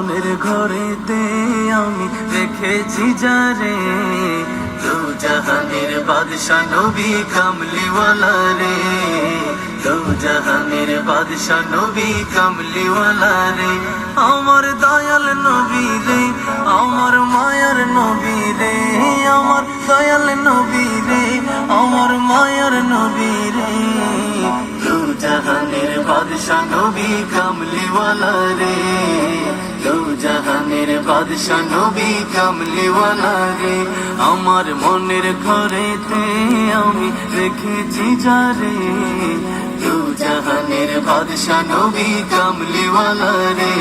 মনের ঘরেতে আমি রেখেছি যারে, দু জাহানের বাদশা নবী কামলিওয়ালা রে, দু জাহানের বাদশা নবী কামলিওয়ালা রে। আমার দয়াল নবী রে, আমার মায়ার নবী রে, আমার দয়াল নবী রে, আমার মায়ার নবী রে, দু জাহানের বাদশা নবী কামলিওয়ালা রে, দু জাহানের বাদশা নবী কামলিওয়ালা রে। আমার মনের ঘরেতে আমি রেখেছি যারে, দু জাহানের বাদশা নবী কামলিওয়ালা রে,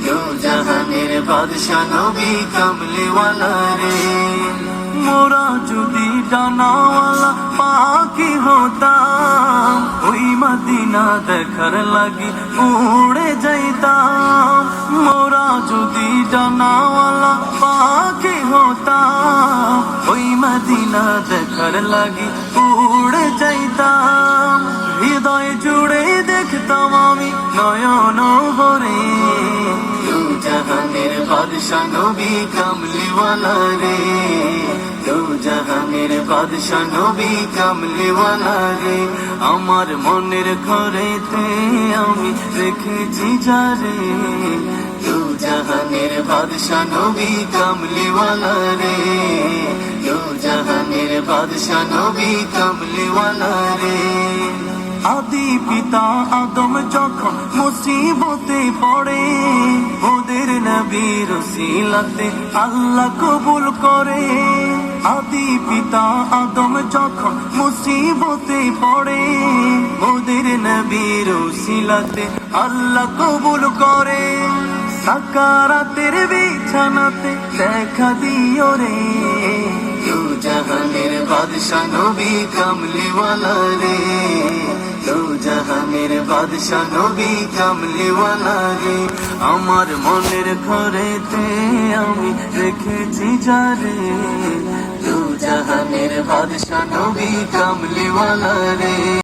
দু জাহানের বাদশা নবী কামলিওয়ালা রে। মোরা যদি ডানাওয়ালা পাখি হতাম, ওই মদিনা দেখার লাগি উড়ে যাইতাম। মোরা যদি ডানাওয়ালা পাখি হতাম, ওই মদিনা দেখার লাগি উড়ে যাইতাম। হৃদয় জুড়ে দেখতাম আমি নয়ন ভরে, দু জাহানের বাদশা নবী কামলিওয়ালা রে, দু জাহানের বাদশা নবী কামলিওয়ালা রে। আমার মনের ঘরেতে আমি রেখেছি যারে, দু জাহানের বাদশা নবী কামলিওয়ালা রে, দু জাহানের বাদশা নবী কামলিওয়ালা রে। আদি পিতা আদম যখন মুসিবতে পড়ে, ওদের নবীর উসিলাতে আল্লাহ কবুল করে। আদি পিতা আদম যখন মুসিবতে পড়ে, ওদের নবীর উসিলাতে আল্লাহ কবুল করে। সাকারাতের বিছানাতে দেখা দিও রে, দু জাহানের বাদশা নবী কামলিওয়ালা রে, দু জাহানের বাদশা নবী কামলিওয়ালা রে। আমার মনের ঘরেতে আমি রেখেছি যারে, দু জাহানের বাদশা নবী কামলিওয়ালা রে।